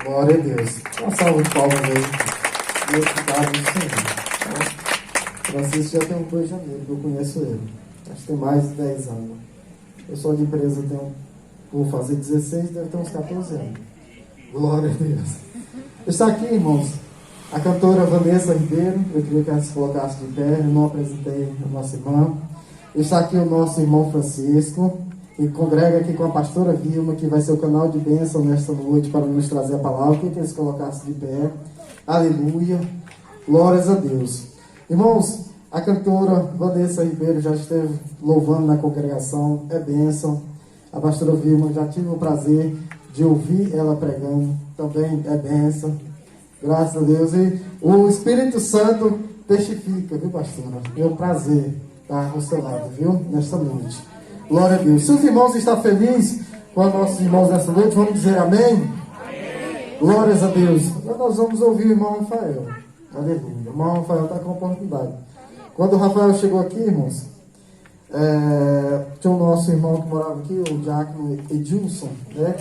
Glória a Deus. Uma salva de palmas aí. Meu ficado do Senhor. Francisco já tem um 2 de janeiro que eu conheço ele. Acho que tem mais de 10 anos. Eu sou de empresa, vou fazer 16, deve ter uns 14 anos. Glória a Deus. Está aqui, irmãos, a cantora Vanessa Ribeiro. Eu queria que ela se colocasse de pé. Eu não apresentei a nossa irmã. Está aqui o nosso irmão Francisco, que congrega aqui com a pastora Vilma, que vai ser o canal de bênção nesta noite para nos trazer a palavra. Eu queria que ele se colocasse de pé. Aleluia. Glórias a Deus. Irmãos, a cantora Vanessa Ribeiro já esteve louvando na congregação. É bênção. A pastora Vilma, já tive o prazer de ouvir ela pregando. Também é bênção. Graças a Deus. E o Espírito Santo testifica, viu, pastora? É um prazer estar ao seu lado, viu? Nesta noite. Glória a Deus. Se os irmãos estão felizes com os nossos irmãos nesta noite, vamos dizer amém? Amém. Glórias a Deus. Agora nós vamos ouvir o irmão Rafael. Aleluia. O irmão Rafael está com a oportunidade. Quando o Rafael chegou aqui, irmãos, tinha o nosso irmão que morava aqui, o diácono Edilson, né?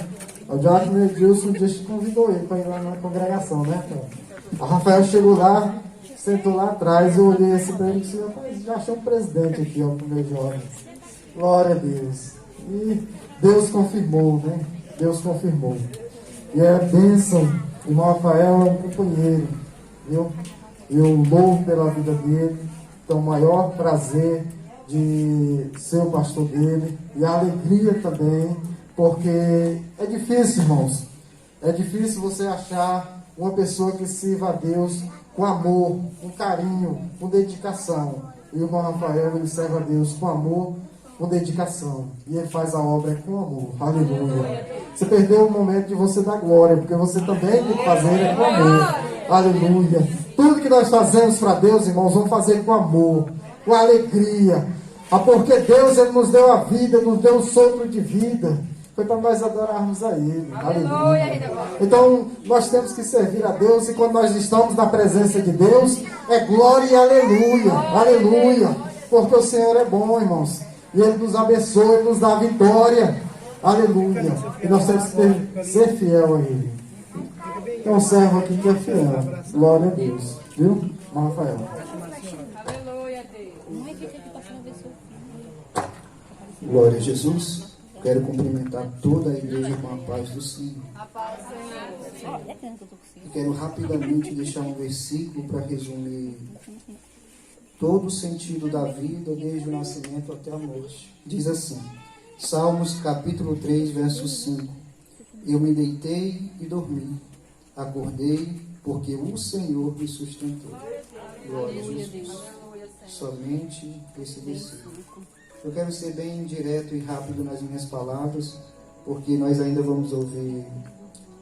O diácono Edilson convidou ele para ir lá na congregação, né? O Rafael chegou lá, sentou lá atrás, eu olhei assim para ele e disse, rapaz, já achou um presidente aqui, ó, pro meu jovem. Glória a Deus. E Deus confirmou, né? Deus confirmou. E é a bênção. O irmão Rafael é um companheiro, viu? Eu louvo pela vida dele. Então, o maior prazer de ser o pastor dele. E a alegria também, porque é difícil, irmãos. É difícil você achar uma pessoa que sirva a Deus com amor, com carinho, com dedicação. E o irmão Rafael, ele serve a Deus com amor, com dedicação. E ele faz a obra com amor. Aleluia. Você perdeu o momento de você dar glória, porque você também tem que fazer com amor. Aleluia. Tudo que nós fazemos para Deus, irmãos, vamos fazer com amor, com alegria. Porque Deus, ele nos deu a vida, nos deu um sopro de vida. Foi para nós adorarmos a Ele. Aleluia. Então, nós temos que servir a Deus. E quando nós estamos na presença de Deus, é glória e aleluia. Aleluia. Porque o Senhor é bom, irmãos. E Ele nos abençoa, Ele nos dá a vitória. Aleluia. E nós temos que ser fiel a Ele. Tem um servo aqui que é fiel. Glória a Deus. Viu? Rafael. Aleluia a Deus. Glória a Jesus. Quero cumprimentar toda a igreja com a paz do Senhor. E quero rapidamente deixar um versículo para resumir todo o sentido da vida, desde o nascimento até a morte. Diz assim, Salmos capítulo 3, verso 5. Eu me deitei e dormi, acordei, porque o Senhor me sustentou. Glória a Jesus. Somente esse versículo. Eu quero ser bem direto e rápido nas minhas palavras, porque nós ainda vamos ouvir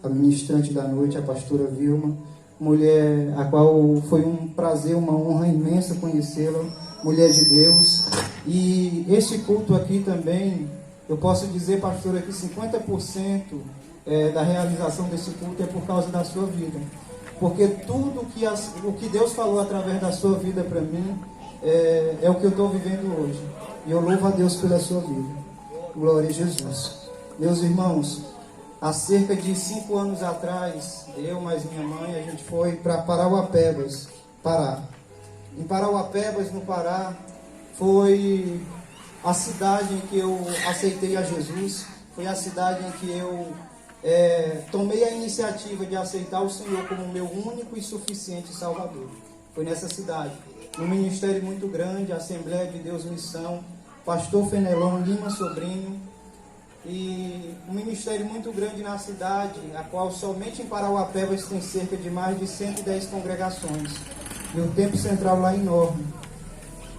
a ministrante da noite, a pastora Vilma, mulher a qual foi um prazer, uma honra imensa conhecê-la, mulher de Deus. E este culto aqui também, eu posso dizer, pastora, que 50% da realização desse culto é por causa da sua vida. Porque tudo o que Deus falou através da sua vida para mim é o que eu estou vivendo hoje. E eu louvo a Deus pela sua vida. Glória a Jesus. Meus irmãos, há cerca de 5 anos atrás, eu mais minha mãe, a gente foi para Parauapebas, Pará. Em Parauapebas, no Pará, foi a cidade em que eu aceitei a Jesus. Foi a cidade em que eu tomei a iniciativa de aceitar o Senhor como meu único e suficiente Salvador. Foi nessa cidade. Um ministério muito grande, Assembleia de Deus Missão, pastor Fenelon Lima Sobrinho, e um ministério muito grande na cidade, a qual somente em Parauapebas tem cerca de mais de 110 congregações, e um templo central lá enorme.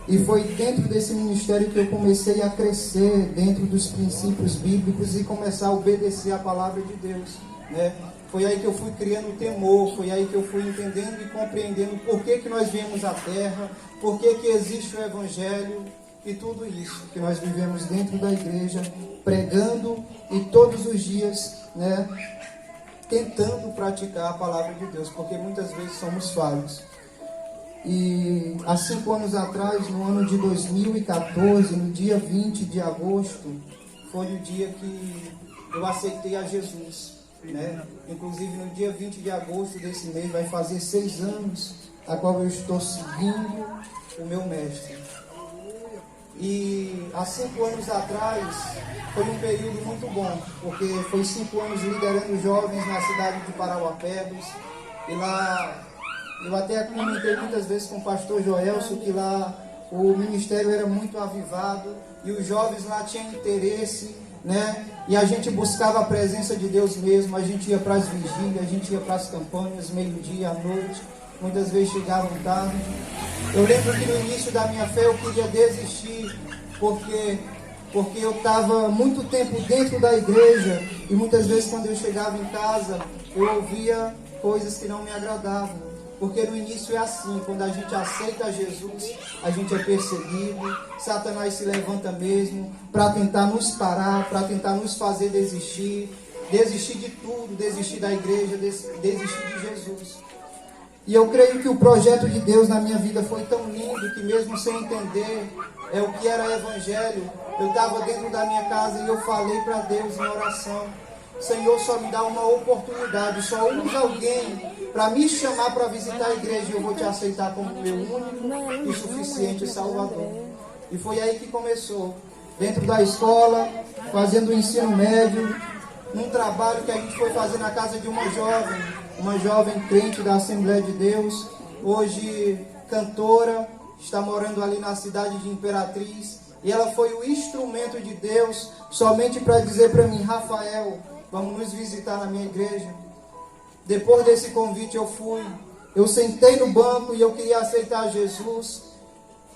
E foi dentro desse ministério que eu comecei a crescer dentro dos princípios bíblicos e começar a obedecer a palavra de Deus, né? Foi aí que eu fui criando temor, foi aí que eu fui entendendo e compreendendo por que nós viemos à Terra, por que existe o Evangelho e tudo isso que nós vivemos dentro da igreja, pregando e todos os dias, né, tentando praticar a palavra de Deus, porque muitas vezes somos falhos. E há 5 anos atrás, no ano de 2014, no dia 20 de agosto, foi o dia que eu aceitei a Jesus. né? Inclusive no dia 20 de agosto desse mês vai fazer 6 anos a qual eu estou seguindo o meu mestre. E há 5 anos atrás foi um período muito bom, porque foi 5 anos liderando jovens na cidade de Parauapebas. E lá eu até comentei muitas vezes com o pastor Joelso que lá o ministério era muito avivado e os jovens lá tinham interesse, né? E a gente buscava a presença de Deus mesmo. A gente ia para as vigílias, a gente ia para as campanhas, meio-dia, à noite. Muitas vezes chegavam tarde. Eu lembro que no início da minha fé eu queria desistir, porque eu estava muito tempo dentro da igreja e muitas vezes quando eu chegava em casa eu ouvia coisas que não me agradavam. Porque no início é assim, quando a gente aceita Jesus, a gente é perseguido, Satanás se levanta mesmo para tentar nos parar, para tentar nos fazer desistir de tudo, desistir da igreja, desistir de Jesus. E eu creio que o projeto de Deus na minha vida foi tão lindo que mesmo sem entender o que era evangelho, eu estava dentro da minha casa e eu falei para Deus em oração: Senhor, só me dá uma oportunidade, só usa alguém para me chamar para visitar a igreja e eu vou te aceitar como meu único e suficiente Salvador. E foi aí que começou, dentro da escola, fazendo o ensino médio, num trabalho que a gente foi fazer na casa de uma jovem crente da Assembleia de Deus, hoje cantora, está morando ali na cidade de Imperatriz, e ela foi o instrumento de Deus somente para dizer para mim: Rafael, vamos nos visitar na minha igreja. Depois desse convite eu sentei no banco e eu queria aceitar Jesus,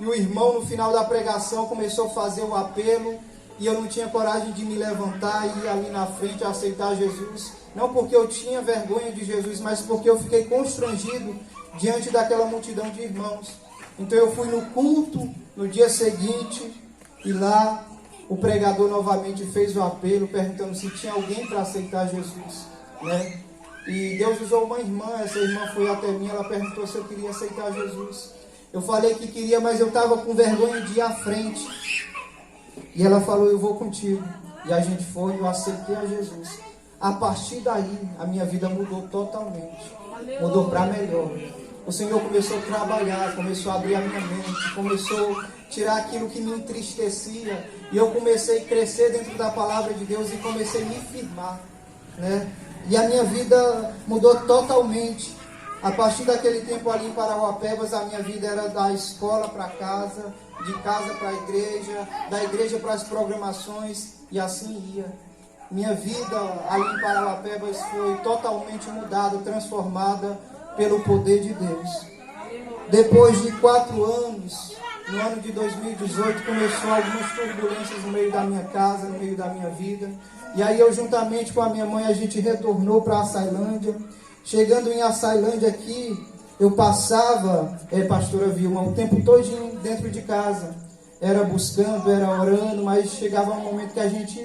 e o irmão no final da pregação começou a fazer o apelo, e eu não tinha coragem de me levantar e ir ali na frente a aceitar Jesus, não porque eu tinha vergonha de Jesus, mas porque eu fiquei constrangido diante daquela multidão de irmãos. Então eu fui no culto no dia seguinte, e lá o pregador novamente fez o apelo, perguntando se tinha alguém para aceitar Jesus, né? E Deus usou uma irmã, essa irmã foi até mim, ela perguntou se eu queria aceitar Jesus. Eu falei que queria, mas eu estava com vergonha de ir à frente. E ela falou: eu vou contigo. E a gente foi, eu aceitei a Jesus. A partir daí, a minha vida mudou totalmente. Mudou para melhor. O Senhor começou a trabalhar, começou a abrir a minha mente, começou a tirar aquilo que me entristecia. E eu comecei a crescer dentro da palavra de Deus e comecei a me firmar, né? E a minha vida mudou totalmente. A partir daquele tempo ali em Parauapebas, a minha vida era da escola para casa, de casa para a igreja, da igreja para as programações, e assim ia. Minha vida ali em Parauapebas foi totalmente mudada, transformada pelo poder de Deus. Depois de 4 anos, no ano de 2018, começou algumas turbulências no meio da minha casa, no meio da minha vida. E aí eu, juntamente com a minha mãe, a gente retornou para Açailândia. Chegando em Açailândia aqui, eu passava, pastora Vilma, o tempo todinho dentro de casa. Era buscando, era orando, mas chegava um momento que a gente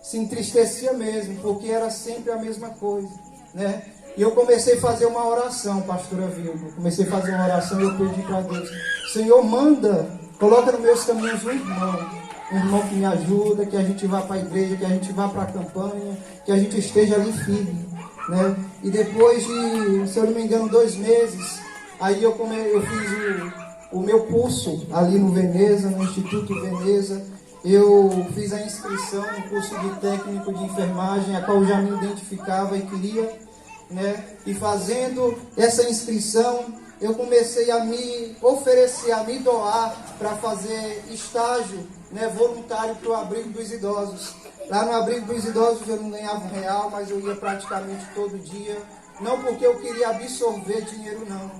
se entristecia mesmo, porque era sempre a mesma coisa, né? E eu comecei a fazer uma oração, pastora Vilma. Comecei a fazer uma oração e eu pedi para Deus: Senhor, manda, coloca nos meus caminhos um irmão que me ajuda, que a gente vá para a igreja, que a gente vá para a campanha, que a gente esteja ali firme, né? E depois de, se eu não me engano, 2 meses, aí eu fiz o meu curso ali no Veneza, no Instituto Veneza. Eu fiz a inscrição no curso de técnico de enfermagem, a qual eu já me identificava e queria, né? E fazendo essa inscrição, eu comecei a me oferecer, a me doar para fazer estágio, né, voluntário para o abrigo dos idosos. Lá no abrigo dos idosos eu não ganhava R$1, mas eu ia praticamente todo dia. Não porque eu queria absorver dinheiro, não,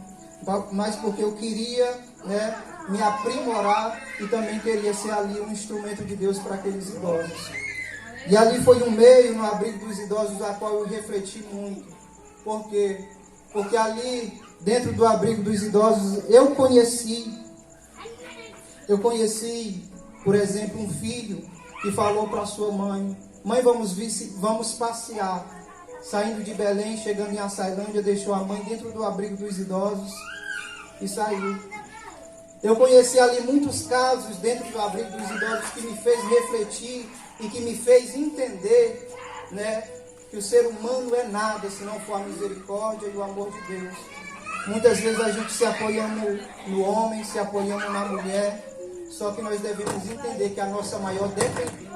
mas porque eu queria, né, me aprimorar e também queria ser ali um instrumento de Deus para aqueles idosos. E ali foi um meio, no abrigo dos idosos, a qual eu refleti muito. Por quê? Porque ali, dentro do abrigo dos idosos, eu conheci, por exemplo, um filho que falou para sua mãe: mãe, vamos passear. Saindo de Belém, chegando em Açailândia, deixou a mãe dentro do abrigo dos idosos e saiu. Eu conheci ali muitos casos dentro do abrigo dos idosos que me fez refletir e que me fez entender, né, que o ser humano é nada se não for a misericórdia e o amor de Deus. Muitas vezes a gente se apoiando no homem, se apoiando na mulher, só que nós devemos entender que a nossa maior dependência,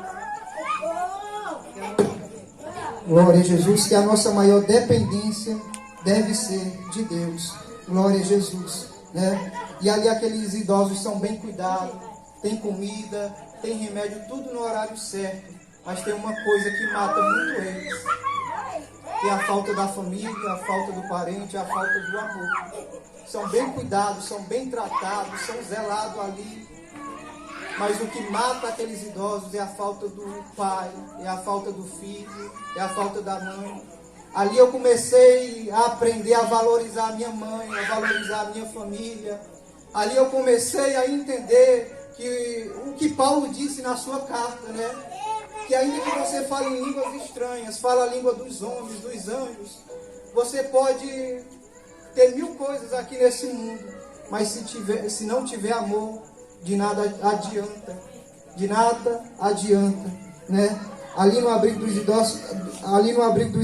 glória a Jesus, que a nossa maior dependência deve ser de Deus. Glória a Jesus, né? E ali aqueles idosos são bem cuidados, tem comida, tem remédio, tudo no horário certo. Mas tem uma coisa que mata muito eles, que é a falta da família, a falta do parente, a falta do amor. São bem cuidados, são bem tratados, são zelados ali. Mas o que mata aqueles idosos é a falta do pai, é a falta do filho, é a falta da mãe. Ali eu comecei a aprender a valorizar a minha mãe, a valorizar a minha família. Ali eu comecei a entender que o que Paulo disse na sua carta, né? Que ainda que você fale em línguas estranhas, fala a língua dos homens, dos anjos, você pode ter 1000 coisas aqui nesse mundo, mas se não tiver amor, de nada adianta, né? Ali no abrigo dos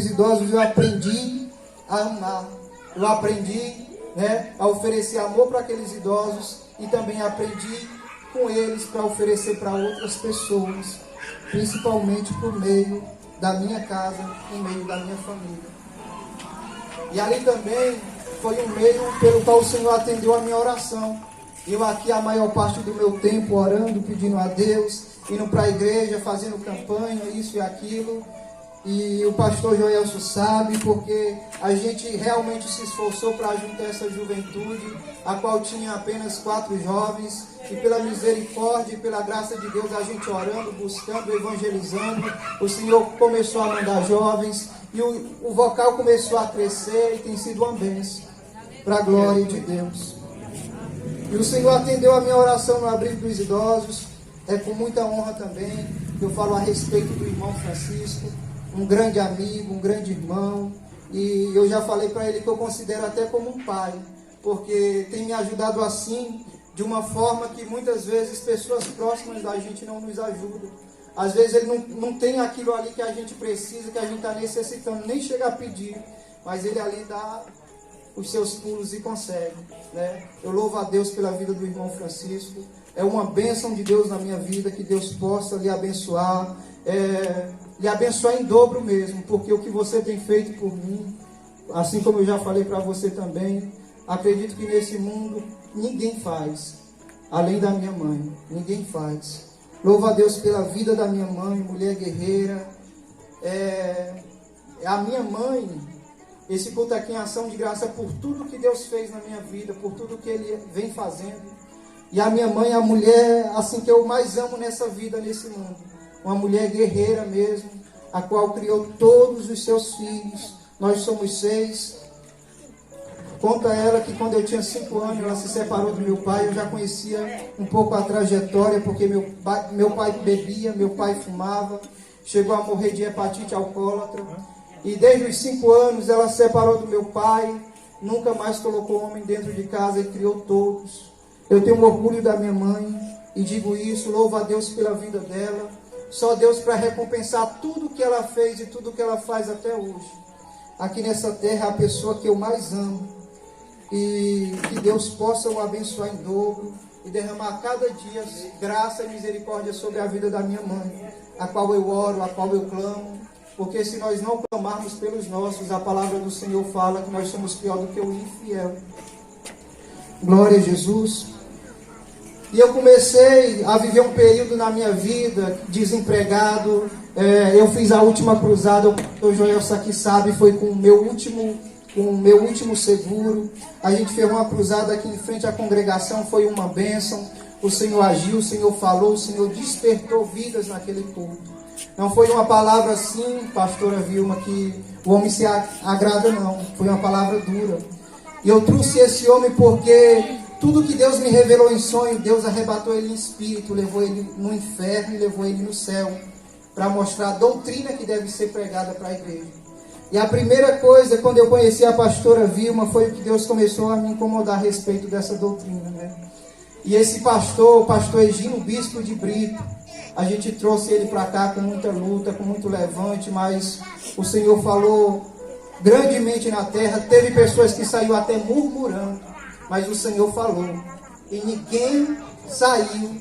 idosos eu aprendi a amar, eu aprendi, né, a oferecer amor para aqueles idosos e também aprendi com eles para oferecer para outras pessoas, principalmente por meio da minha casa, por meio da minha família. E ali também foi um meio pelo qual o Senhor atendeu a minha oração. Eu aqui a maior parte do meu tempo orando, pedindo a Deus, indo para a igreja, fazendo campanha, isso e aquilo. E o pastor Joelso sabe, porque a gente realmente se esforçou para juntar essa juventude, a qual tinha apenas 4 jovens, e pela misericórdia e pela graça de Deus, a gente orando, buscando, evangelizando, o Senhor começou a mandar jovens, e o vocal começou a crescer, e tem sido uma bênção, para a glória de Deus. E o Senhor atendeu a minha oração no abrigo dos idosos, é com muita honra também, que eu falo a respeito do irmão Francisco, um grande amigo, um grande irmão, e eu já falei para ele que eu considero até como um pai, porque tem me ajudado assim, de uma forma que muitas vezes pessoas próximas da gente não nos ajudam. Às vezes ele não tem aquilo ali que a gente precisa, que a gente está necessitando, nem chega a pedir, mas ele ali dá os seus pulos e consegue, né? Eu louvo a Deus pela vida do irmão Francisco, é uma bênção de Deus na minha vida, que Deus possa lhe abençoar, lhe abençoar em dobro mesmo, porque o que você tem feito por mim, assim como eu já falei para você também, acredito que nesse mundo ninguém faz, além da minha mãe, ninguém faz. Louvo a Deus pela vida da minha mãe, mulher guerreira, a minha mãe, esse culto aqui em ação de graça por tudo que Deus fez na minha vida, por tudo que Ele vem fazendo. E a minha mãe é a mulher assim que eu mais amo nessa vida, nesse mundo. Uma mulher guerreira mesmo, a qual criou todos os seus filhos. Nós somos 6. Conta ela que quando eu tinha 5 anos, ela se separou do meu pai. Eu já conhecia um pouco a trajetória, porque meu pai bebia, meu pai fumava. Chegou a morrer de hepatite alcoólatra. E desde os 5 anos ela se separou do meu pai. Nunca mais colocou homem dentro de casa e criou todos. Eu tenho orgulho da minha mãe e digo isso, louvo a Deus pela vida dela. Só Deus para recompensar tudo que ela fez e tudo que ela faz até hoje. Aqui nessa terra, a pessoa que eu mais amo. E que Deus possa o abençoar em dobro e derramar cada dia graça e misericórdia sobre a vida da minha mãe, a qual eu oro, a qual eu clamo. Porque se nós não clamarmos pelos nossos, a palavra do Senhor fala que nós somos pior do que o infiel. Glória a Jesus. E eu comecei a viver um período na minha vida, desempregado. Eu fiz a última cruzada, o Joelso aqui sabe, foi com o meu último seguro. A gente fez uma cruzada aqui em frente à congregação, foi uma bênção. O Senhor agiu, o Senhor falou, o Senhor despertou vidas naquele culto. Não foi uma palavra assim, pastora Vilma, que o homem se agrada, não. Foi uma palavra dura. E eu trouxe esse homem porque tudo que Deus me revelou em sonho, Deus arrebatou ele em espírito, levou ele no inferno e levou ele no céu, para mostrar a doutrina que deve ser pregada para a igreja. E a primeira coisa, quando eu conheci a pastora Vilma, foi que Deus começou a me incomodar a respeito dessa doutrina, né? E esse pastor, o pastor Egino Bispo de Brito, A gente trouxe ele para cá com muita luta, com muito levante, mas o Senhor falou grandemente na terra. Teve pessoas que saíram até murmurando, mas o Senhor falou. E ninguém saiu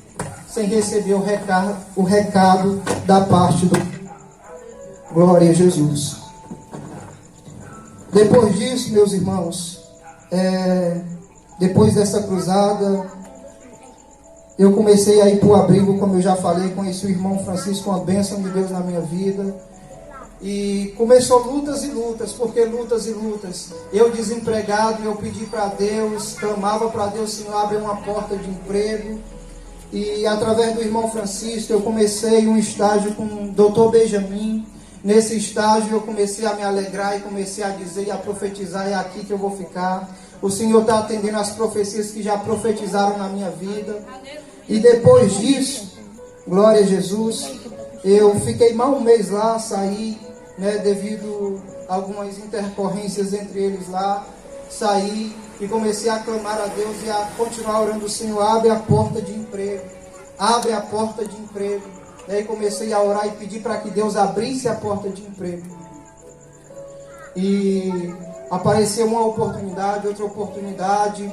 sem receber o recado da parte do... Glória a Jesus. Depois disso, meus irmãos, depois dessa cruzada, eu comecei a ir para o abrigo, como eu já falei, conheci o irmão Francisco, uma bênção de Deus na minha vida. E começou lutas e lutas, porque lutas e lutas. Eu desempregado, eu pedi para Deus, clamava para Deus, Senhor, abre uma porta de emprego. E através do irmão Francisco, eu comecei um estágio com o Dr. Benjamin. Nesse estágio eu comecei a me alegrar e comecei a dizer e a profetizar, é aqui que eu vou ficar. O Senhor está atendendo as profecias que já profetizaram na minha vida. E depois disso, glória a Jesus, eu fiquei mal um mês lá, saí, devido a algumas intercorrências entre eles lá, saí e comecei a clamar a Deus e a continuar orando, o Senhor, abre a porta de emprego, abre a porta de emprego. E comecei a orar e pedir para que Deus abrisse a porta de emprego. E apareceu uma oportunidade, outra oportunidade,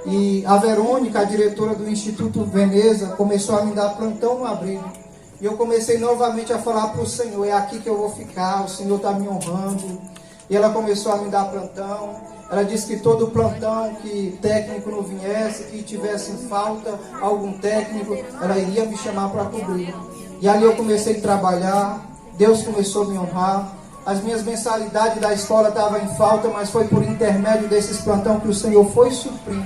e a Verônica, a diretora do Instituto Veneza, começou a me dar plantão no abrigo. E eu comecei novamente a falar para o Senhor, é aqui que eu vou ficar, o Senhor está me honrando. E ela começou a me dar plantão. Ela disse que todo plantão que técnico não viesse, que tivesse em falta algum técnico, ela iria me chamar para cobrir. E ali eu comecei a trabalhar, Deus começou a me honrar. As minhas mensalidades da escola estavam em falta, mas foi por intermédio desses plantão que o Senhor foi suprindo,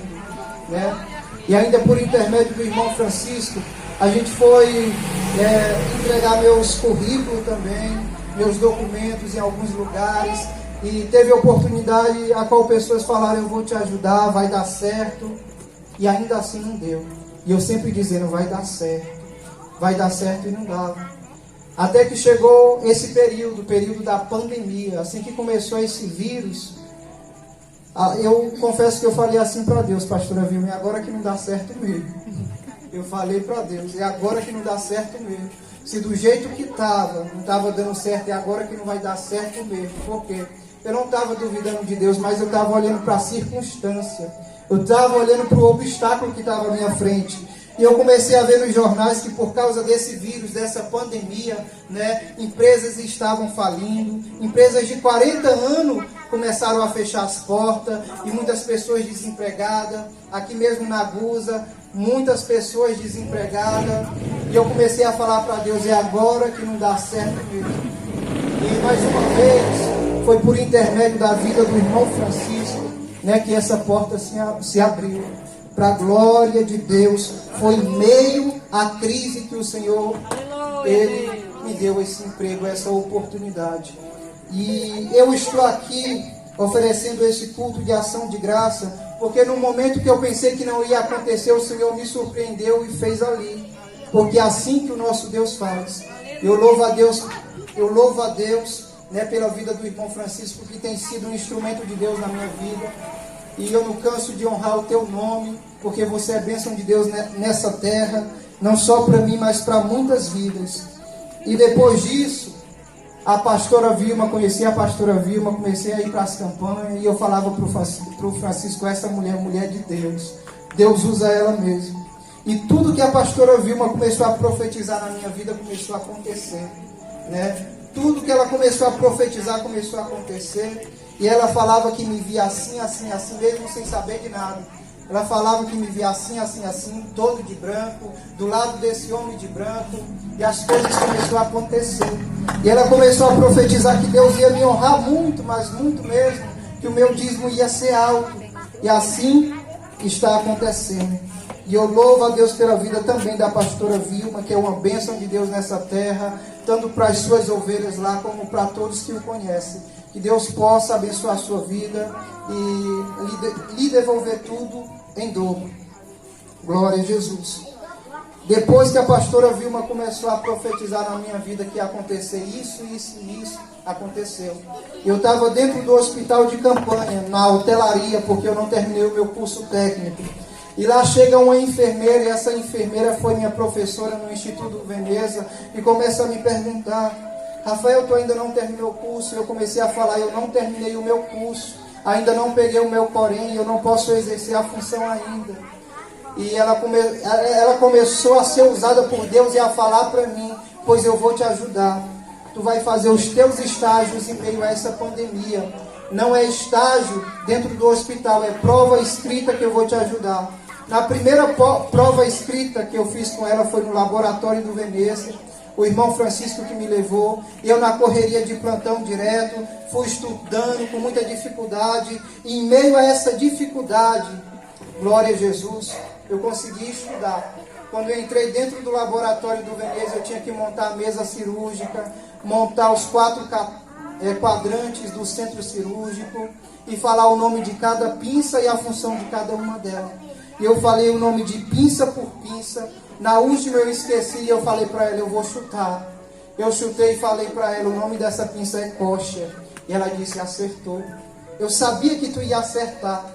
E ainda por intermédio do irmão Francisco, a gente foi entregar meus currículos também, meus documentos em alguns lugares. E teve oportunidade a qual pessoas falaram, eu vou te ajudar, vai dar certo. E ainda assim não deu. E eu sempre dizendo, vai dar certo e não dava. Até que chegou esse período, o período da pandemia. Assim que começou esse vírus, eu confesso que eu falei assim para Deus, pastora Vilma, é agora que não dá certo mesmo. Eu falei para Deus, é agora que não dá certo mesmo. Se do jeito que estava, não estava dando certo, é agora que não vai dar certo mesmo. Por quê? Eu não estava duvidando de Deus, mas eu estava olhando para a circunstância. Eu estava olhando para o obstáculo que estava à minha frente. E eu comecei a ver nos jornais que por causa desse vírus, dessa pandemia, empresas estavam falindo. Empresas de 40 anos começaram a fechar as portas. E muitas pessoas desempregadas. Aqui mesmo na Gusa, muitas pessoas desempregadas. E eu comecei a falar para Deus, é agora que não dá certo mesmo. E mais uma vez, foi por intermédio da vida do irmão Francisco, que essa porta se abriu. Para a glória de Deus, foi em meio à crise que o Senhor, Ele me deu esse emprego, essa oportunidade. E eu estou aqui oferecendo esse culto de ação de graça, porque no momento que eu pensei que não ia acontecer, o Senhor me surpreendeu e fez ali. Porque é assim que o nosso Deus faz. Eu louvo a Deus, pela vida do irmão Francisco, que tem sido um instrumento de Deus na minha vida. E eu não canso de honrar o teu nome, porque você é bênção de Deus nessa terra, não só para mim, mas para muitas vidas. E depois disso, a pastora Vilma, conheci a pastora Vilma, comecei a ir para as campanhas, e eu falava para o Francisco, essa mulher, mulher de Deus, Deus usa ela mesmo. E tudo que a pastora Vilma começou a profetizar na minha vida, começou a acontecer, Tudo que ela começou a profetizar, começou a acontecer. E ela falava que me via assim, assim, assim, mesmo sem saber de nada. Ela falava que me via assim, assim, assim, todo de branco, do lado desse homem de branco. E as coisas começaram a acontecer. E ela começou a profetizar que Deus ia me honrar muito, mas muito mesmo, que o meu dízimo ia ser alto. E assim está acontecendo. E eu louvo a Deus pela vida também da pastora Vilma, que é uma bênção de Deus nessa terra, tanto para as suas ovelhas lá, como para todos que o conhecem. Que Deus possa abençoar a sua vida e lhe devolver tudo em dobro. Glória a Jesus. Depois que a pastora Vilma começou a profetizar na minha vida que ia acontecer isso, isso e isso, aconteceu. Eu estava dentro do hospital de campanha, na hotelaria, porque eu não terminei o meu curso técnico. E lá chega uma enfermeira, e essa enfermeira foi minha professora no Instituto Veneza, e começa a me perguntar: Rafael, tu ainda não terminou o curso? Eu comecei a falar: eu não terminei o meu curso, ainda não peguei o meu porém, eu não posso exercer a função ainda. E ela começou a ser usada por Deus e a falar para mim: pois eu vou te ajudar. Tu vai fazer os teus estágios em meio a essa pandemia. Não é estágio dentro do hospital, é prova escrita que eu vou te ajudar. Na primeira prova escrita que eu fiz com ela foi no laboratório do Veneza. O irmão Francisco que me levou. Eu na correria de plantão direto, fui estudando com muita dificuldade. E em meio a essa dificuldade, glória a Jesus, eu consegui estudar. Quando eu entrei dentro do laboratório do Veneza, eu tinha que montar a mesa cirúrgica, montar os 4 quadrantes do centro cirúrgico e falar o nome de cada pinça e a função de cada uma delas. E eu falei o nome de pinça por pinça. Na última eu esqueci e eu falei para ela: eu vou chutar. Eu chutei e falei para ela: o nome dessa pinça é coxa. E ela disse: acertou. Eu sabia que tu ia acertar.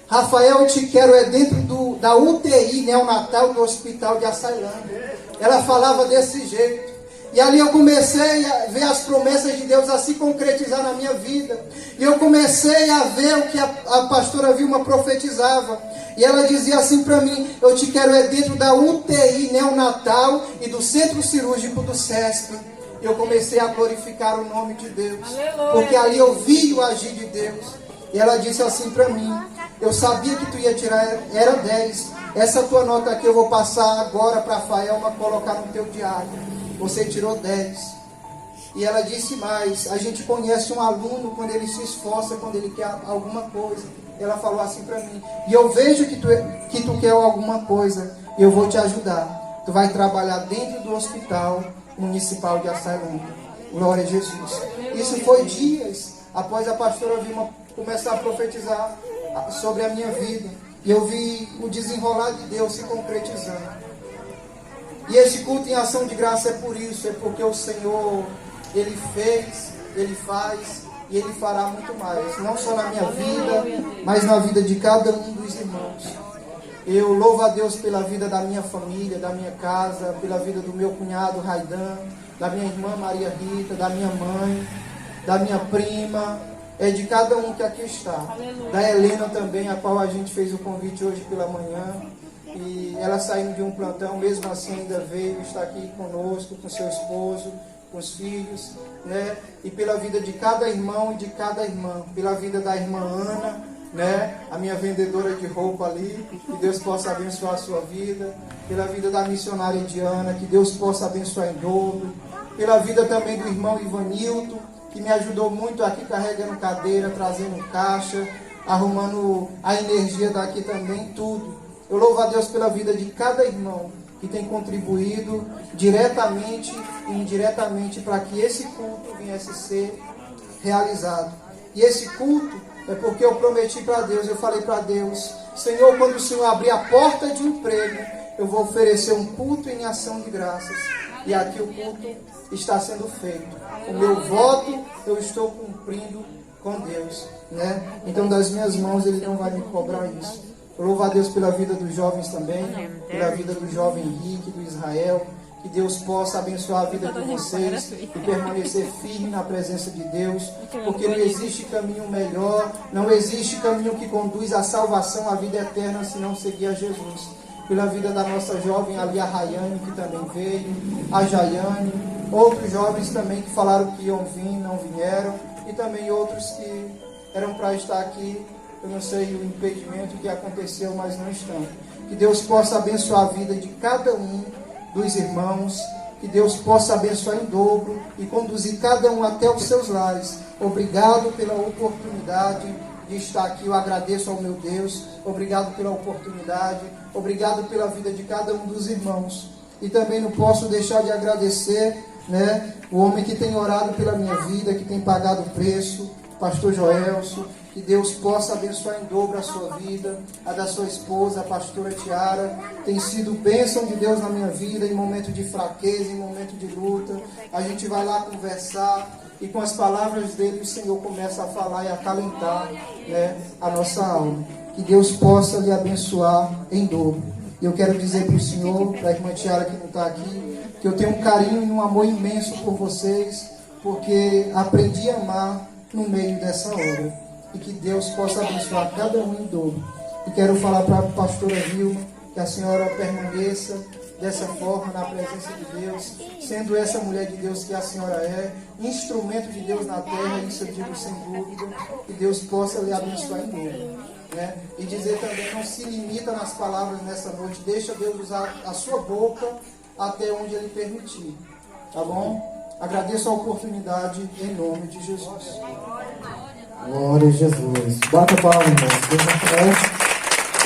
Rafael, eu te quero é dentro da UTI neonatal do hospital de Açailândia. Ela falava desse jeito. E ali eu comecei a ver as promessas de Deus a se concretizar na minha vida. E eu comecei a ver o que a pastora Vilma profetizava. E ela dizia assim para mim: eu te quero é dentro da UTI neonatal e do centro cirúrgico do SESP. E eu comecei a glorificar o nome de Deus. Aleluia. Porque ali eu vi o agir de Deus. E ela disse assim para mim: eu sabia que tu ia tirar, era 10. Essa tua nota aqui eu vou passar agora para a Faelma colocar no teu diário. Você tirou 10. E ela disse mais: a gente conhece um aluno quando ele se esforça, quando ele quer alguma coisa. Ela falou assim para mim: e eu vejo que tu quer alguma coisa, e eu vou te ajudar. Tu vai trabalhar dentro do hospital municipal de Açailândia. Glória a Jesus. Isso foi dias após a pastora Vilma começar a profetizar sobre a minha vida. E eu vi o desenrolar de Deus se concretizando. E esse culto em ação de graça é por isso, é porque o Senhor, Ele fez, Ele faz e Ele fará muito mais. Não só na minha vida, mas na vida de cada um dos irmãos. Eu louvo a Deus pela vida da minha família, da minha casa, pela vida do meu cunhado Raidan, da minha irmã Maria Rita, da minha mãe, da minha prima, de cada um que aqui está. Da Helena também, a qual a gente fez o convite hoje pela manhã. E ela saindo de um plantão, mesmo assim ainda veio estar aqui conosco, com seu esposo, com os filhos, né? E pela vida de cada irmão e de cada irmã, pela vida da irmã Ana, né? A minha vendedora de roupa ali, que Deus possa abençoar a sua vida, pela vida da missionária Diana, que Deus possa abençoar em dobro, pela vida também do irmão Ivanilton, que me ajudou muito aqui carregando cadeira, trazendo caixa, arrumando a energia daqui também, tudo. Eu louvo a Deus pela vida de cada irmão que tem contribuído diretamente e indiretamente para que esse culto viesse a ser realizado. E esse culto é porque eu prometi para Deus, eu falei para Deus: Senhor, quando o Senhor abrir a porta de emprego, eu vou oferecer um culto em ação de graças. E aqui o culto está sendo feito. O meu voto eu estou cumprindo com Deus, né? Então das minhas mãos Ele não vai me cobrar isso. Eu louvo a Deus pela vida dos jovens também, pela vida do jovem Henrique, do Israel. Que Deus possa abençoar a vida de vocês e permanecer firme na presença de Deus, porque não existe caminho melhor, não existe caminho que conduz à salvação, à vida eterna, se não seguir a Jesus. Pela vida da nossa jovem ali, a Rayane, que também veio, a Jaiane, outros jovens também que falaram que iam vir, não vieram, e também outros que eram para estar aqui. Eu não sei o impedimento que aconteceu, mas não estão. Que Deus possa abençoar a vida de cada um dos irmãos. Que Deus possa abençoar em dobro e conduzir cada um até os seus lares. Obrigado pela oportunidade de estar aqui. Eu agradeço ao meu Deus. Obrigado pela oportunidade. Obrigado pela vida de cada um dos irmãos. E também não posso deixar de agradecer, né, o homem que tem orado pela minha vida, que tem pagado o preço, pastor Joelso. Que Deus possa abençoar em dobro a sua vida, a da sua esposa, a pastora Tiara. Tem sido bênção de Deus na minha vida, em momento de fraqueza, em momento de luta. A gente vai lá conversar e com as palavras dele o Senhor começa a falar e a acalentar, né, a nossa alma. que Deus possa lhe abençoar em dobro. E eu quero dizer para o senhor, para a irmã Tiara que não está aqui, que eu tenho um carinho e um amor imenso por vocês, porque aprendi a amar no meio dessa obra. E que Deus possa abençoar cada um em dobro. E quero falar para a pastora Vilma, que a senhora permaneça dessa forma na presença de Deus, sendo essa mulher de Deus que a senhora é, instrumento de Deus na terra, isso eu digo sem dúvida, que Deus possa lhe abençoar em dobro, né? E dizer também, não se limita nas palavras nessa noite, deixa Deus usar a sua boca até onde Ele permitir, tá bom? Agradeço a oportunidade em nome de Jesus. Glória a Jesus. Bata a palma, irmãos. Deus não conhece.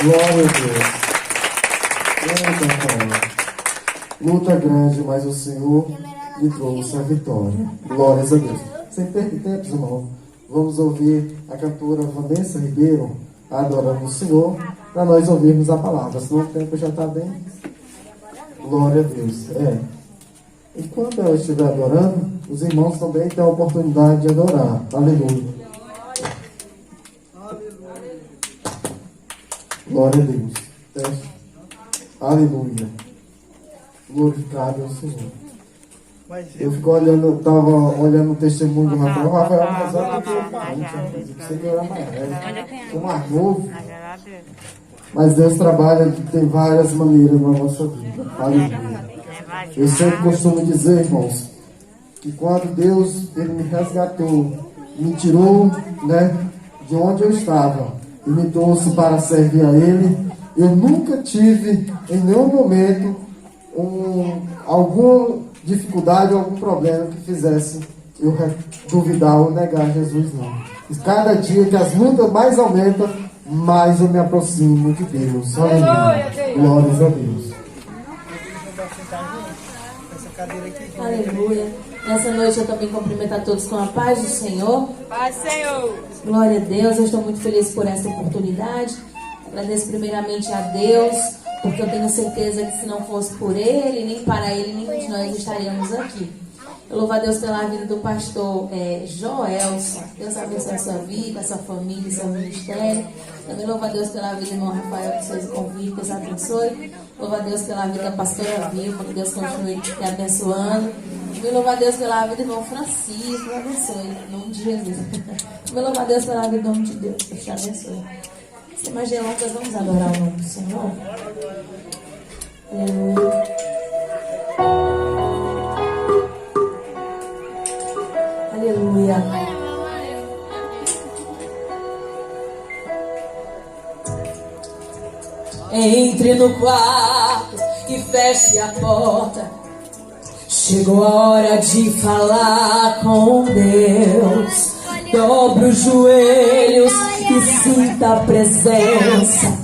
Glória a Deus. Luta grande, mas o Senhor lhe trouxe a vitória. Glórias a Deus. Sem perder tempo, irmão, vamos ouvir a cantora Vanessa Ribeiro adorando o Senhor, para nós ouvirmos a palavra. Senão o tempo já está bem. Glória a Deus. Enquanto ela estiver adorando, os irmãos também têm a oportunidade de adorar. Aleluia. Glória a Deus. Aleluia. Glorificado é o Senhor. Eu fico olhando, estava olhando o testemunho do Rafael. O Rafael é mais alto que eu. Você que era mais sou mais novo. Mas Deus trabalha de várias maneiras na nossa vida. Aleluia. Eu sempre costumo dizer, irmãos, que quando Deus Ele me resgatou, me tirou, né, de onde eu estava e me trouxe para servir a Ele, eu nunca tive em nenhum momento alguma dificuldade, algum problema que fizesse eu duvidar ou negar Jesus, não. E cada dia que as lutas mais aumentam, mais eu me aproximo de Deus. Aleluia. Glórias a Deus. Aleluia. Nessa noite eu também cumprimento a todos com a paz do Senhor. Paz, Senhor. Glória a Deus. Eu estou muito feliz por essa oportunidade. Agradeço primeiramente a Deus, porque eu tenho certeza que se não fosse por Ele, nem para Ele, nenhum de nós estaríamos aqui. Eu louvo a Deus pela vida do pastor Joelson. Deus abençoe a sua vida, a sua família, seu ministério. Também louvo a Deus pela vida do irmão Rafael, que seus convite, Deus abençoe. Louvo a Deus pela vida da pastora Vilma, que Deus continue te abençoando. Também louvo a Deus pela vida do irmão Francisco, Deus abençoe, em nome de Jesus. Também louvo a Deus pela vida do nome de Deus, Deus te abençoe. Sem mais delongas, vamos adorar o nome do Senhor. Aleluia. Aleluia. Entre no quarto e feche a porta. Chegou a hora de falar com Deus. Dobre os joelhos e sinta a presença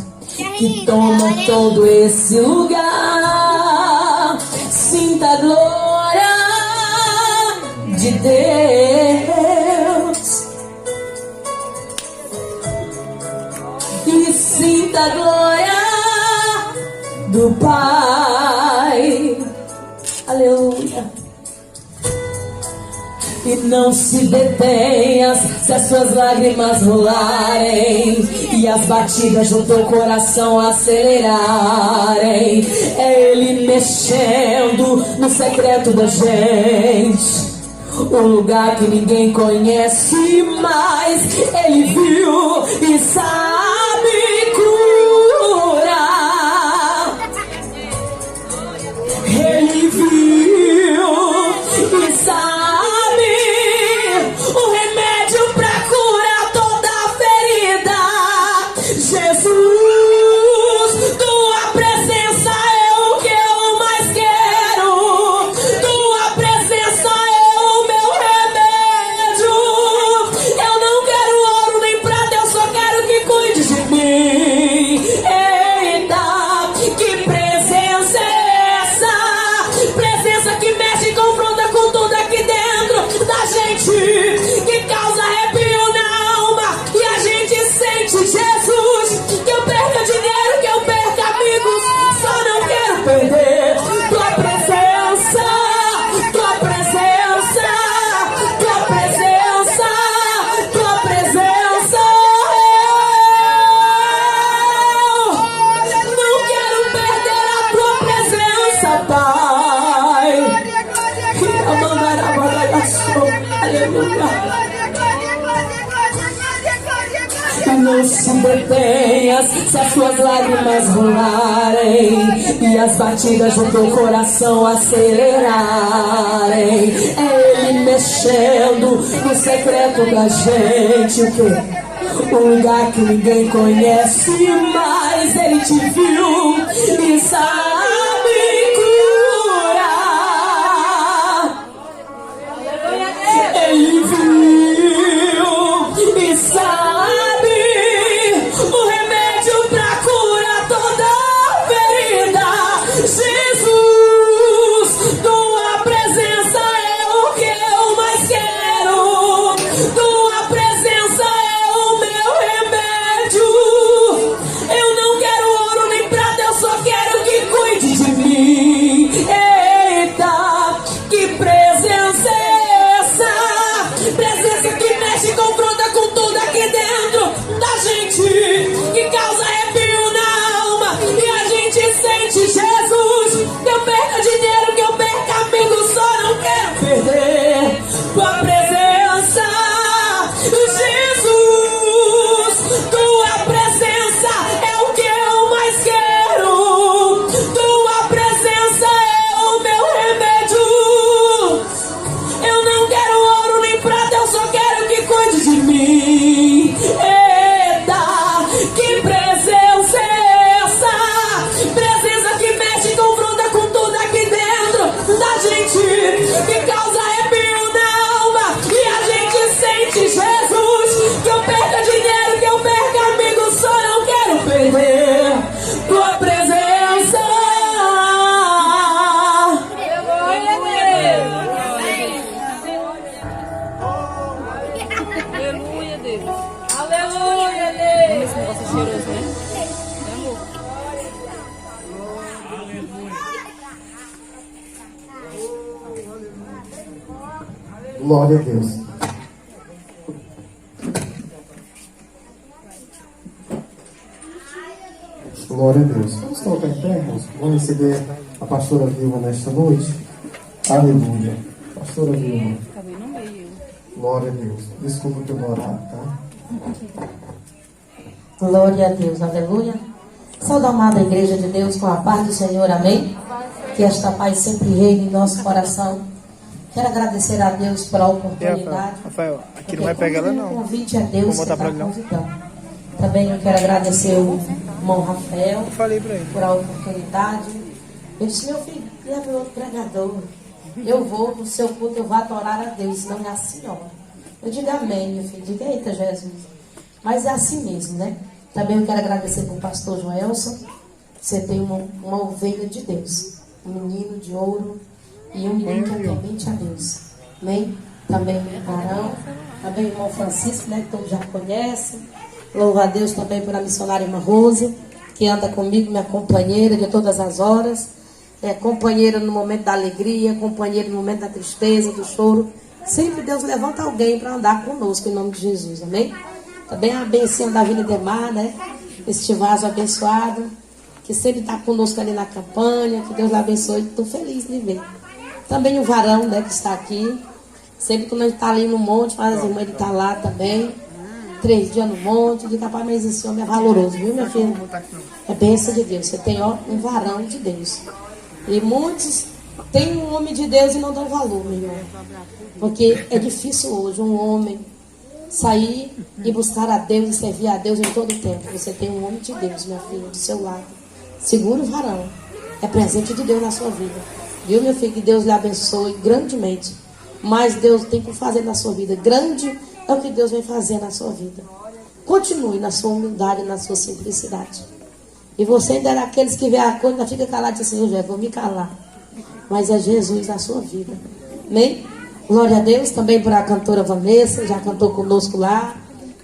que toma todo esse lugar. Sinta a glória de Deus e sinta a glória do Pai. Aleluia. E não se detenha se as suas lágrimas rolarem e as batidas do teu coração acelerarem. É Ele mexendo no secreto da gente, um lugar que ninguém conhece, mas Ele viu e sabe curar. Ele viu e sabe o remédio pra curar toda a ferida. Jesus, tua presença é o que eu mais quero. Tua presença é o meu remédio. Eu não quero ouro nem prata, eu só quero que detenhas, se as suas lágrimas rolarem e as batidas do teu coração acelerarem. É Ele mexendo no secreto da gente. O quê? Um lugar que ninguém conhece, mas Ele te viu e sabe curar. Ele viu e sabe o remédio pra curar toda ferida. Jesus, tua presença é o que eu mais quero. Tua presença é o meu remédio. Eu não quero ouro nem prata, eu só quero que cuide de mim. Eita, que presença é essa? Presença que mexe e confronta com tudo aqui dentro da gente, que causa arrepio na alma. E a gente sente: Jesus, que eu perca dinheiro, que eu perca amigos, só não quero perder tua presença. Jesus, tua presença é o que eu mais quero. Tua presença é o meu remédio. Eu não quero ouro nem prata, eu só quero que cuide de mim. Eita, que presença é essa? Presença que mexe e confronta com tudo aqui dentro da gente, que causa arrepio na alma. E a gente sente: Jesus, que eu perca dinheiro, que eu perca amigos, só não quero perder tua presença. Aleluia, Deus. Aleluia, Deus. Esse negócio é cheiroso, né? Glória a Deus. Glória a Deus. Vamos colocar em pé, irmãos. Vamos receber a pastora Vilma nesta noite. Aleluia. Pastora Vilma. Acabei no meio. Glória a Deus. Desculpa que eu vou orar, tá? Glória a Deus, aleluia. Saúde, amada igreja de Deus, com a paz do Senhor, amém. Que esta paz sempre reine em nosso coração. Quero agradecer a Deus por a oportunidade. Rafael, aqui não vai pegar ela não. O convite a Deus Vamos botar que pra está ele, não. convidando. Também eu quero agradecer o irmão Rafael Eu falei pra ele. por a oportunidade. Eu disse: meu filho, leva o outro pregador. Eu vou no seu culto, eu vou adorar a Deus, não é a senhora. Eu digo amém, meu filho. Diga: eita, Jesus. Mas é assim mesmo, né? Também eu quero agradecer para o pastor Joelson. Você tem uma ovelha de Deus, um menino de ouro e um menino que é temente a Deus. Amém? Também o Arão, também o irmão Francisco, né, que todos já conhecem. Louvo a Deus também por a missionária irmã Rose, que anda comigo, minha companheira de todas as horas. É companheira no momento da alegria, companheira no momento da tristeza, do choro. Sempre Deus levanta alguém para andar conosco, em nome de Jesus, amém? Também a benção da Vila Demar, né? Este vaso abençoado, que sempre está conosco ali na campanha. Que Deus lhe abençoe. Estou feliz de ver. Também o Varão, né, que está aqui. Sempre quando a gente está ali no monte, faz as irmãs, ele está lá também. 3 dias no monte. De capaz, mas esse homem é valoroso, viu, minha filha? É bênção de Deus. Você tem, ó, um varão de Deus. E muitos têm um homem de Deus e não dão valor, meu irmão. Porque é difícil hoje um homem sair e buscar a Deus e servir a Deus em todo o tempo. Você tem um homem de Deus, minha filha, do seu lado. Segura o varão. É presente de Deus na sua vida. Viu, meu filho? Que Deus lhe abençoe grandemente. Mas Deus tem que fazer na sua vida. Grande é o que Deus vem fazer na sua vida. Continue na sua humildade, na sua simplicidade. E você ainda era aqueles que vê a coisa, ainda fica calado e diz assim: eu vou me calar. Mas é Jesus na sua vida. Amém? Glória a Deus. Também para a cantora Vanessa, já cantou conosco lá.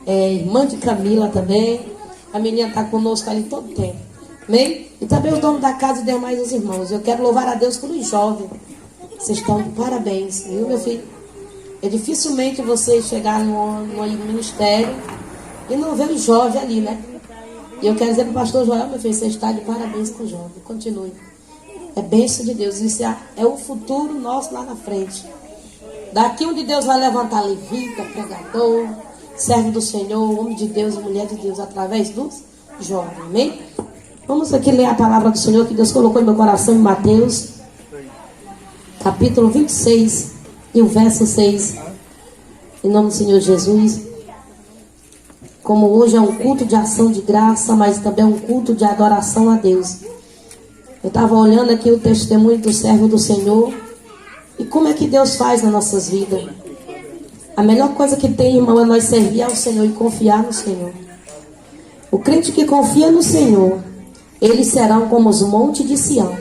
Irmã de Camila também. A menina está conosco ali todo o tempo. Amém? E também o dono da casa e demais os irmãos. Eu quero louvar a Deus pelos jovens. Vocês estão de parabéns, viu, meu filho? É dificilmente você chegar no ministério e não ver os jovens ali, né? E eu quero dizer para o pastor Joel, meu filho, você está de parabéns com o jovem. Continue. É bênção de Deus. Isso é o futuro nosso lá na frente. Daqui onde Deus vai levantar levita, pregador, servo do Senhor, homem de Deus e mulher de Deus, através dos jovens. Amém? Vamos aqui ler a palavra do Senhor que Deus colocou em meu coração em Mateus, capítulo 26, e o verso 6. Em nome do Senhor Jesus. Como hoje é um culto de ação de graça, mas também é um culto de adoração a Deus. Eu estava olhando aqui o testemunho do servo do Senhor. E como é que Deus faz nas nossas vidas? A melhor coisa que tem, irmão, é nós servir ao Senhor e confiar no Senhor. O crente que confia no Senhor, eles serão como os montes de Sião,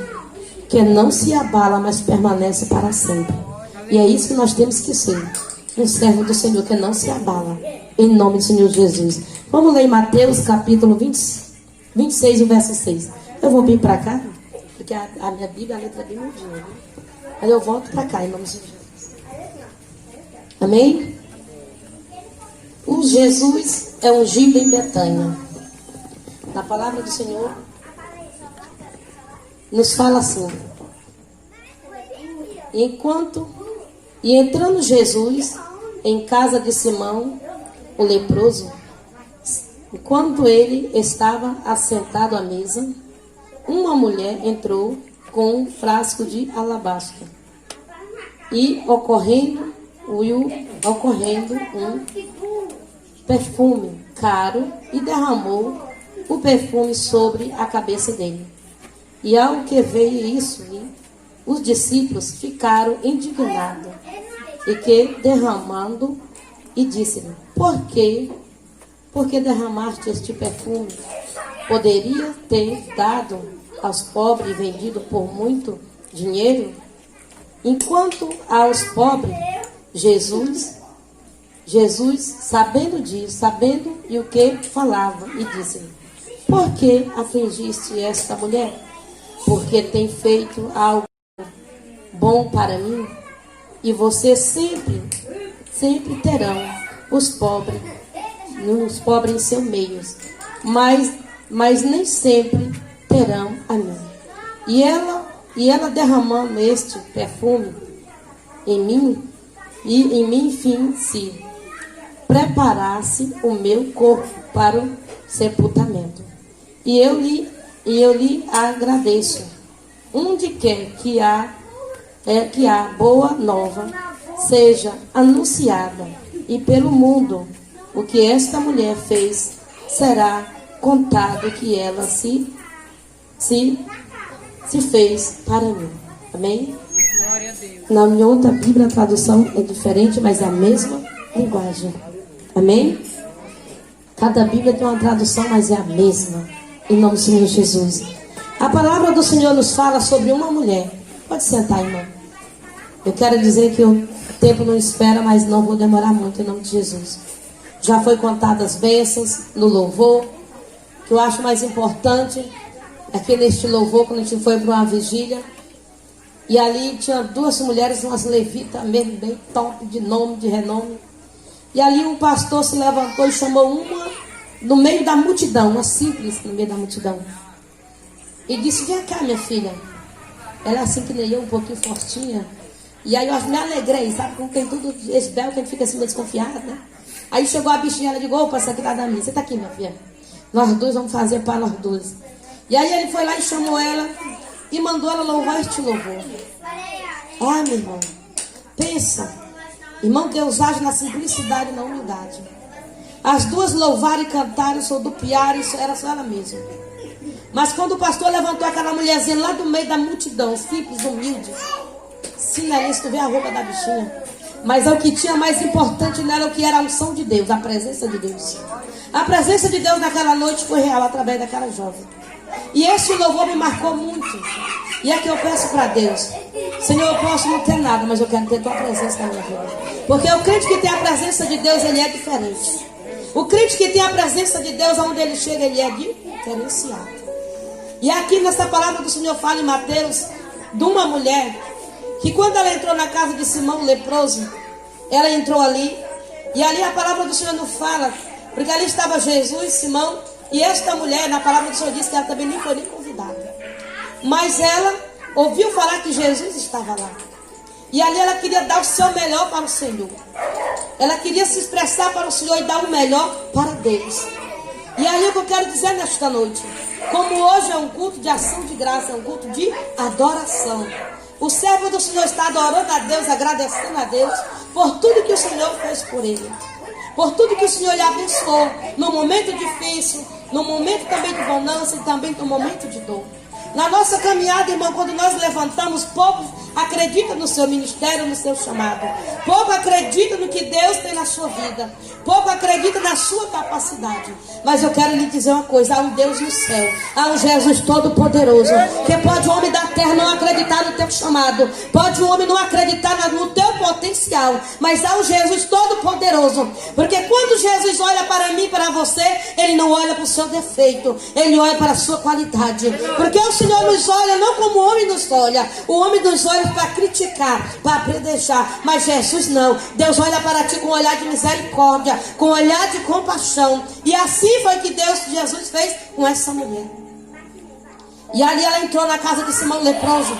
que não se abala, mas permanece para sempre. E é isso que nós temos que ser. Um servo do Senhor que não se abala. Em nome do Senhor Jesus. Vamos ler em Mateus capítulo 26, o verso 6. Eu vou vir para cá, porque a minha Bíblia, a letra é bem mudinha, viu? Aí eu volto para cá, em nome de Jesus. Amém? O Jesus é ungido em Betânia. Na palavra do Senhor, nos fala assim. E entrando Jesus em casa de Simão, o leproso, enquanto ele estava assentado à mesa, uma mulher entrou com um frasco de alabastro e ocorrendo um perfume caro e derramou o perfume sobre a cabeça dele. E ao que veio isso, os discípulos ficaram indignados e que derramando e disse-lhe: por que derramaste este perfume? Poderia ter dado aos pobres e vendido por muito dinheiro? Enquanto aos pobres, Jesus, sabendo e o que falava, e disse-lhe: por que afligiste esta mulher? Porque tem feito algo bom para mim, e você sempre terão os pobres em seu meio, mas nem sempre terão a mim. E ela derramando este perfume em mim, e em mim, enfim, se preparasse o meu corpo para o sepultamento. E eu lhe agradeço. Onde quer que a boa nova seja anunciada, e pelo mundo o que esta mulher fez será contado que ela se fez para mim. Amém? Glória a Deus. Na minha outra Bíblia a tradução é diferente, mas é a mesma linguagem. Amém? Cada Bíblia tem uma tradução, mas é a mesma. Em nome do Senhor Jesus. A palavra do Senhor nos fala sobre uma mulher. Pode sentar, irmão. Eu quero dizer que o tempo não espera, mas não vou demorar muito, em nome de Jesus. Já foi contadas as bênçãos no louvor. O que eu acho mais importante é que neste louvor, quando a gente foi para uma vigília, e ali tinha duas mulheres, umas levitas mesmo, bem top, de nome, de renome. E ali um pastor se levantou e chamou uma no meio da multidão, uma simples no meio da multidão. E disse: vem cá, minha filha. Ela é assim que nem eu, um pouquinho fortinha. E aí eu me alegrei, sabe? Como tem tudo esbel, que a gente fica assim meio desconfiado, né? Aí chegou a bichinha, ela disse: opa, essa aqui tá da minha. Você tá aqui, minha filha. Nós dois vamos fazer para nós dois. E aí ele foi lá e chamou ela e mandou ela louvar este louvor. Ah, meu irmão, pensa. Irmão, Deus age na simplicidade e na humildade. As duas louvaram e cantaram, rodopiaram, isso era só ela mesma. Mas quando o pastor levantou aquela mulherzinha lá do meio da multidão, simples, humilde, sinalista, tu vê a roupa da bichinha. Mas o que tinha mais importante não era o que era a unção de Deus, a presença de Deus. A presença de Deus naquela noite foi real através daquela jovem. E esse louvor me marcou muito. E é que eu peço para Deus: Senhor, eu posso não ter nada, mas eu quero ter tua presença na minha vida. Porque o crente que tem a presença de Deus, ele é diferente. O crente que tem a presença de Deus, aonde ele chega, ele é diferenciado. E aqui nessa palavra do Senhor fala em Mateus de uma mulher que quando ela entrou na casa de Simão, o leproso, ela entrou ali. E ali a palavra do Senhor não fala, porque ali estava Jesus, Simão, e esta mulher, na palavra do Senhor diz que ela também nem foi nem convidada. Mas ela ouviu falar que Jesus estava lá. E ali ela queria dar o seu melhor para o Senhor. Ela queria se expressar para o Senhor e dar o melhor para Deus. E aí o que eu quero dizer nesta noite, como hoje é um culto de ação de graça, é um culto de adoração. O servo do Senhor está adorando a Deus, agradecendo a Deus por tudo que o Senhor fez por ele. Por tudo que o Senhor lhe abençoou no momento difícil, no momento também de bonança e também no momento de dor. Na nossa caminhada, irmão, quando nós levantamos, poucos acreditam no seu ministério, no seu chamado. Pouco acredita no que Deus tem na sua vida. Pouco acredita na sua capacidade. Mas eu quero lhe dizer uma coisa: há um Deus no céu, há um Jesus todo-poderoso, que pode o homem da terra não acreditar no teu chamado, pode o homem não acreditar no teu potencial, mas há um Jesus todo-poderoso. Porque quando Jesus olha para mim, para você, Ele não olha para o seu defeito, Ele olha para a sua qualidade. Porque o Senhor nos olha não como o homem nos olha. O homem nos olha para criticar, para apedrejar, mas Jesus não. Deus olha para ti com um olhar de misericórdia, com um olhar de compaixão. E assim foi que Jesus fez com essa mulher. E ali ela entrou na casa de Simão leproso.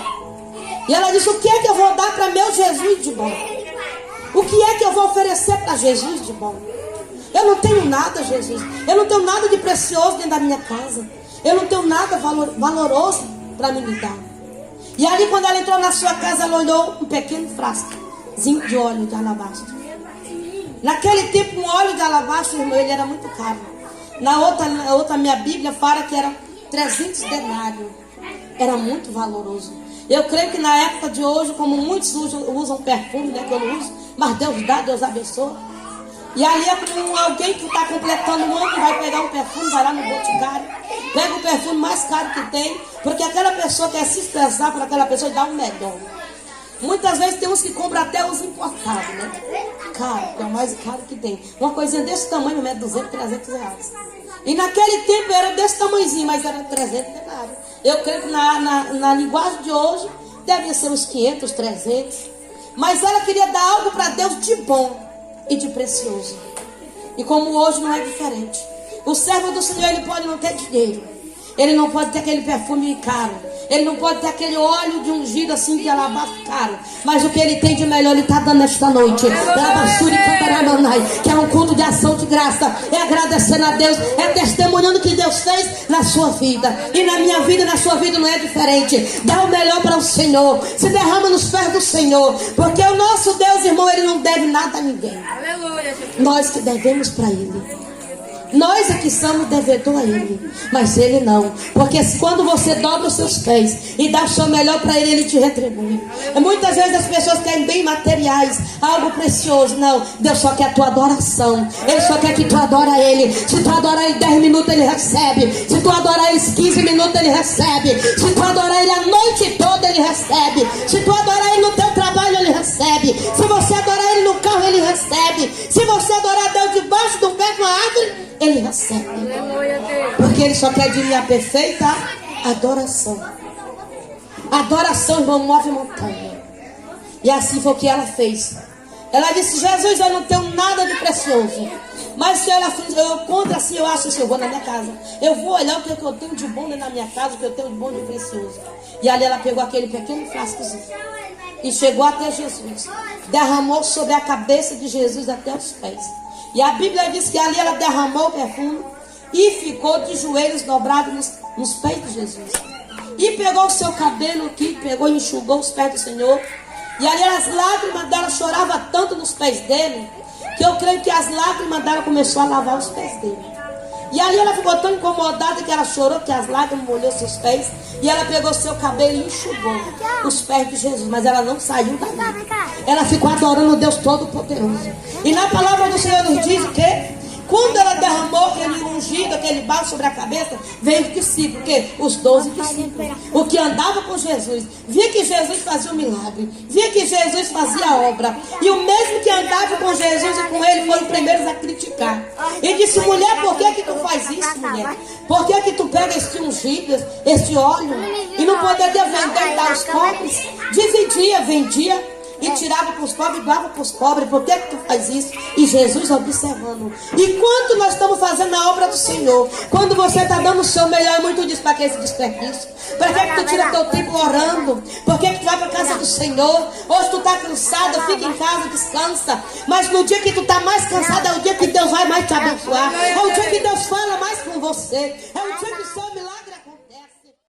E ela disse: o que é que eu vou dar para meu Jesus de bom? O que é que eu vou oferecer para Jesus de bom? Eu não tenho nada, Jesus. Eu não tenho nada de precioso dentro da minha casa. Eu não tenho nada valoroso para me dar. E ali quando ela entrou na sua casa, ela olhou um pequeno frascozinho de óleo de alabastro. Naquele tempo, um óleo de alabastro, irmão, ele era muito caro. Na outra minha Bíblia fala que era 300 denários. Era muito valoroso. Eu creio que na época de hoje, como muitos usam perfume, né, que eu não uso, mas Deus dá, Deus abençoa. E ali é como alguém que está completando um ano, vai pegar um perfume, vai lá no Boticário, pega o perfume mais caro que tem, porque aquela pessoa quer se expressar para aquela pessoa e dar o melhor. Muitas vezes tem uns que compram até os importados, né? Caro, que é o mais caro que tem. Uma coisinha desse tamanho, né? 200, 300 reais. E naquele tempo era desse tamanhozinho, mas era 300 denários. Eu creio que na linguagem de hoje, devia ser uns 500, 300. Mas ela queria dar algo para Deus de bom e de precioso. E como hoje não é diferente. O servo do Senhor, ele pode não ter dinheiro, ele não pode ter aquele perfume caro, ele não pode ter aquele óleo de ungido assim de alabastro caro, mas o que ele tem de melhor ele está dando nesta noite. Que é um culto de ação de graça, é agradecendo a Deus, é testemunhando o que Deus fez na sua vida. E na minha vida e na sua vida não é diferente. Dá o melhor para o Senhor, se derrama nos pés do Senhor, porque o nosso Deus, irmão, ele não deve nada a ninguém. Aleluia. Nós que devemos para Ele. Nós é que somos devedor a Ele, mas Ele não. Porque quando você dobra os seus pés e dá o seu melhor para Ele, Ele te retribui. Muitas vezes as pessoas querem bem materiais, algo precioso. Não, Deus só quer a tua adoração. Ele só quer que tu adora Ele. Se tu adorar Ele 10 minutos, Ele recebe. Se tu adorar Ele 15 minutos, Ele recebe. Se tu adorar Ele a noite toda, Ele recebe. Se tu adorar Ele no teu trabalho, Ele recebe. Se você adorar Ele no carro, Ele recebe. Se você adorar Deus debaixo de um pé com uma árvore, Ele recebe. Porque Ele só quer de mim a perfeita adoração. Adoração, irmão, move montanha. E assim foi o que ela fez. Ela disse: Jesus, eu não tenho nada de precioso, mas se ela fez, eu contra assim, eu acho que eu vou na minha casa, eu vou olhar o que eu tenho de bom na minha casa, o que eu tenho de bom de precioso. E ali ela pegou aquele pequeno frascozinho e chegou até Jesus, derramou sobre a cabeça de Jesus até os pés. E a Bíblia diz que ali ela derramou o perfume e ficou de joelhos dobrados nos pés de Jesus. E pegou o seu cabelo aqui, pegou e enxugou os pés do Senhor. E ali as lágrimas dela choravam tanto nos pés dele, que eu creio que as lágrimas dela começou a lavar os pés dele. E ali ela ficou tão incomodada que ela chorou, que as lágrimas molhou seus pés. E ela pegou seu cabelo e enxugou os pés de Jesus. Mas ela não saiu dali. Ela ficou adorando o Deus Todo-Poderoso. E na palavra do Senhor nos diz o quê? Quando ela derramou aquele ungido, aquele barro sobre a cabeça, veio os discípulos, porque os 12 discípulos, o que andava com Jesus, via que Jesus fazia um milagre, via que Jesus fazia a obra, e o mesmo que andava com Jesus e com ele foram os primeiros a criticar. E disse: mulher, por que tu faz isso, mulher? Por que tu pega este ungido, este óleo, e não poderia vender e dar aos pobres? Dividia, vendia. e tirava para os pobres e dava para os pobres. Por que tu faz isso? E Jesus observando. Enquanto nós estamos fazendo a obra do Senhor, quando você está dando o seu melhor, é muito disso. Para que esse desperdício? Para que tu tira teu tempo orando? Por que tu vai para a casa do Senhor? Hoje tu está cansado, fica em casa, descansa. Mas no dia que tu está mais cansado, é o dia que Deus vai mais te abençoar. É o dia que Deus fala mais com você. É o dia que o Senhor